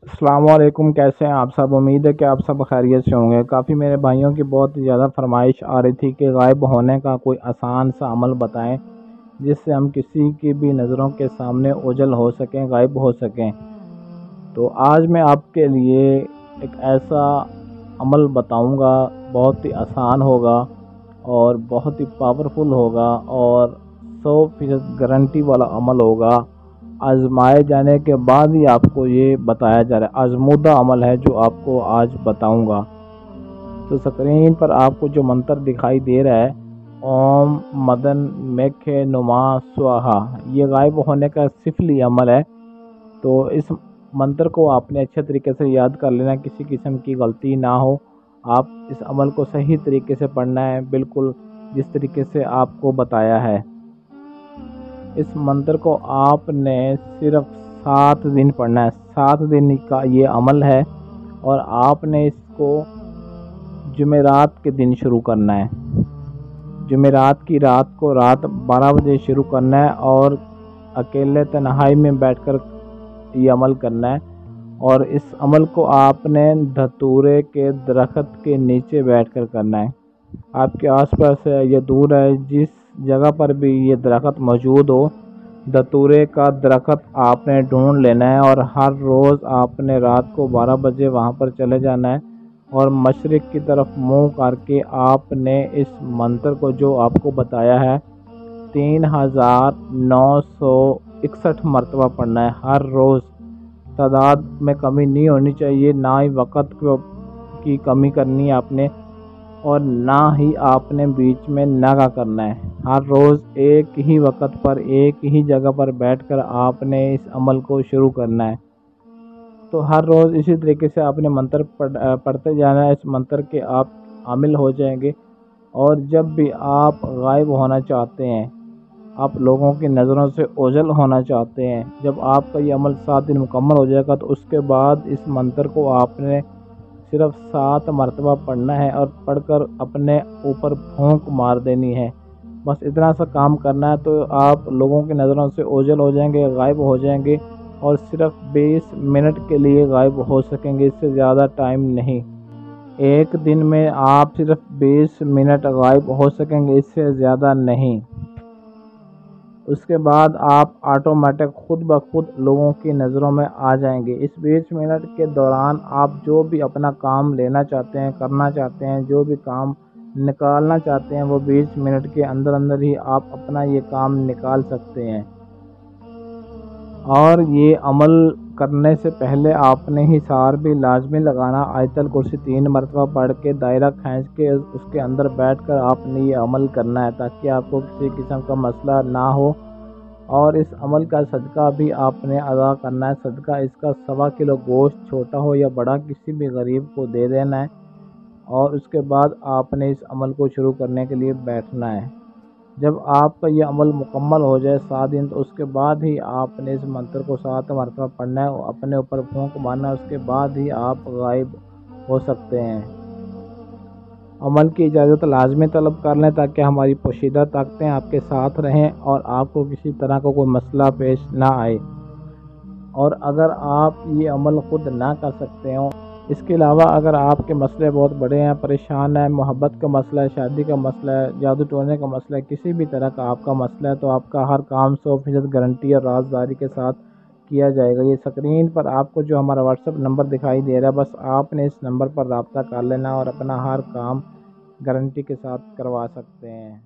السلام علیکم، کیسے ہیں آپ سب؟ امید ہے کہ آپ سب خیریت سے ہوں گے۔ کافی میرے بھائیوں کی بہت زیادہ فرمائش آ رہی تھی کہ غائب ہونے کا کوئی آسان سا عمل بتائیں جس سے ہم کسی کی بھی نظروں کے سامنے اوجھل ہو سکیں، غائب ہو سکیں۔ تو آج میں آپ کے لیے ایک ایسا عمل بتاؤں گا، بہت ہی آسان ہوگا اور بہت ہی پاورفل ہوگا اور 100% گارنٹی والا عمل ہوگا۔ آزمائے جانے کے بعد ہی آپ کو یہ بتایا جا رہا ہے، آزمودہ عمل ہے جو آپ کو آج بتاؤں گا۔ تو سکرین پر آپ کو جو منتر دکھائی دے رہا ہے، اوم مدن میکھے نما سواہا، یہ غائب ہونے کا سفلی عمل ہے۔ تو اس منتر کو آپ نے اچھے طریقے سے یاد کر لینا، کسی قسم کی غلطی نہ ہو۔ آپ اس عمل کو صحیح طریقے سے پڑھنا ہے، بالکل جس طریقے سے آپ کو بتایا ہے۔ اس منتر کو آپ نے صرف 7 دن پڑھنا ہے، 7 دن کا یہ عمل ہے، اور آپ نے اس کو جمعرات کے دن شروع کرنا ہے۔ جمعرات کی رات کو رات 12 بجے شروع کرنا ہے اور اکیلے تنہائی میں بیٹھ کر یہ عمل کرنا ہے۔ اور اس عمل کو آپ نے دھتورے کے درخت کے نیچے بیٹھ کر کرنا ہے۔ آپ کے آس پاس یہ دور ہے جس جگہ پر بھی یہ درخت موجود ہو، دھتورے کا درخت آپ نے ڈھونڈ لینا ہے، اور ہر روز آپ نے رات کو 12 بجے وہاں پر چلے جانا ہے، اور مشرق کی طرف منہ کر کے آپ نے اس منتر کو جو آپ کو بتایا ہے 3961 مرتبہ پڑھنا ہے ہر روز۔ تعداد میں کمی نہیں ہونی چاہیے، نہ ہی وقت کی کمی کرنی ہے آپ نے، اور نہ ہی آپ نے بیچ میں ناغہ کرنا ہے۔ ہر روز ایک ہی وقت پر ایک ہی جگہ پر بیٹھ کر آپ نے اس عمل کو شروع کرنا ہے۔ تو ہر روز اسی طریقے سے آپ نے منتر پڑھتے جانا ہے، اس منتر کے آپ عامل ہو جائیں گے۔ اور جب بھی آپ غائب ہونا چاہتے ہیں، آپ لوگوں کی نظروں سے اوجھل ہونا چاہتے ہیں، جب آپ کا یہ عمل 7 دن مکمل ہو جائے گا تو اس کے بعد اس منتر کو آپ نے صرف 7 مرتبہ پڑھنا ہے، اور پڑھ کر اپنے اوپر پھونک مار دینی ہے۔ بس اتنا سا کام کرنا ہے تو آپ لوگوں کی نظروں سے اوجھل ہو جائیں گے، غائب ہو جائیں گے، اور صرف 20 منٹ کے لیے غائب ہو سکیں گے، اس سے زیادہ ٹائم نہیں۔ ایک دن میں آپ صرف 20 منٹ غائب ہو سکیں گے، اس سے زیادہ نہیں۔ اس کے بعد آپ آٹومیٹک خود بخود لوگوں کی نظروں میں آ جائیں گے۔ اس 20 منٹ کے دوران آپ جو بھی اپنا کام لینا چاہتے ہیں، کرنا چاہتے ہیں، جو بھی کام نکالنا چاہتے ہیں، وہ 20 منٹ کے اندر اندر ہی آپ اپنا یہ کام نکال سکتے ہیں۔ اور یہ عمل کرنے سے پہلے آپ نے حصار بھی لازمی لگانا، آیت الکرسی 3 مرتبہ پڑھ کے دائرہ کھینچ کے اس کے اندر بیٹھ کر آپ نے یہ عمل کرنا ہے، تاکہ آپ کو کسی قسم کا مسئلہ نہ ہو۔ اور اس عمل کا صدقہ بھی آپ نے ادا کرنا ہے، صدقہ اس کا 1.25 کلو گوشت، چھوٹا ہو یا بڑا، کسی بھی غریب کو دے دینا ہے۔ اور اس کے بعد آپ نے اس عمل کو شروع کرنے کے لیے بیٹھنا ہے۔ جب آپ کا یہ عمل مکمل ہو جائے 7 دن، تو اس کے بعد ہی آپ نے اس منتر کو 7 مرتبہ پڑھنا ہے، اپنے اوپر پھونک مارنا ہے، اس کے بعد ہی آپ غائب ہو سکتے ہیں۔ عمل کی اجازت لازمی طلب کر لیں تاکہ ہماری پوشیدہ طاقتیں آپ کے ساتھ رہیں اور آپ کو کسی طرح کا کوئی مسئلہ پیش نہ آئے۔ اور اگر آپ یہ عمل خود نہ کر سکتے ہوں، اس کے علاوہ اگر آپ کے مسئلے بہت بڑے ہیں، پریشان ہیں، محبت کا مسئلہ ہے، شادی کا مسئلہ ہے، جادو ٹونے کا مسئلہ ہے، کسی بھی طرح کا آپ کا مسئلہ ہے، تو آپ کا ہر کام 100% گارنٹی اور رازداری کے ساتھ کیا جائے گا۔ یہ سکرین پر آپ کو جو ہمارا واٹس ایپ نمبر دکھائی دے رہا ہے، بس آپ نے اس نمبر پر رابطہ کر لینا اور اپنا ہر کام گارنٹی کے ساتھ کروا سکتے ہیں۔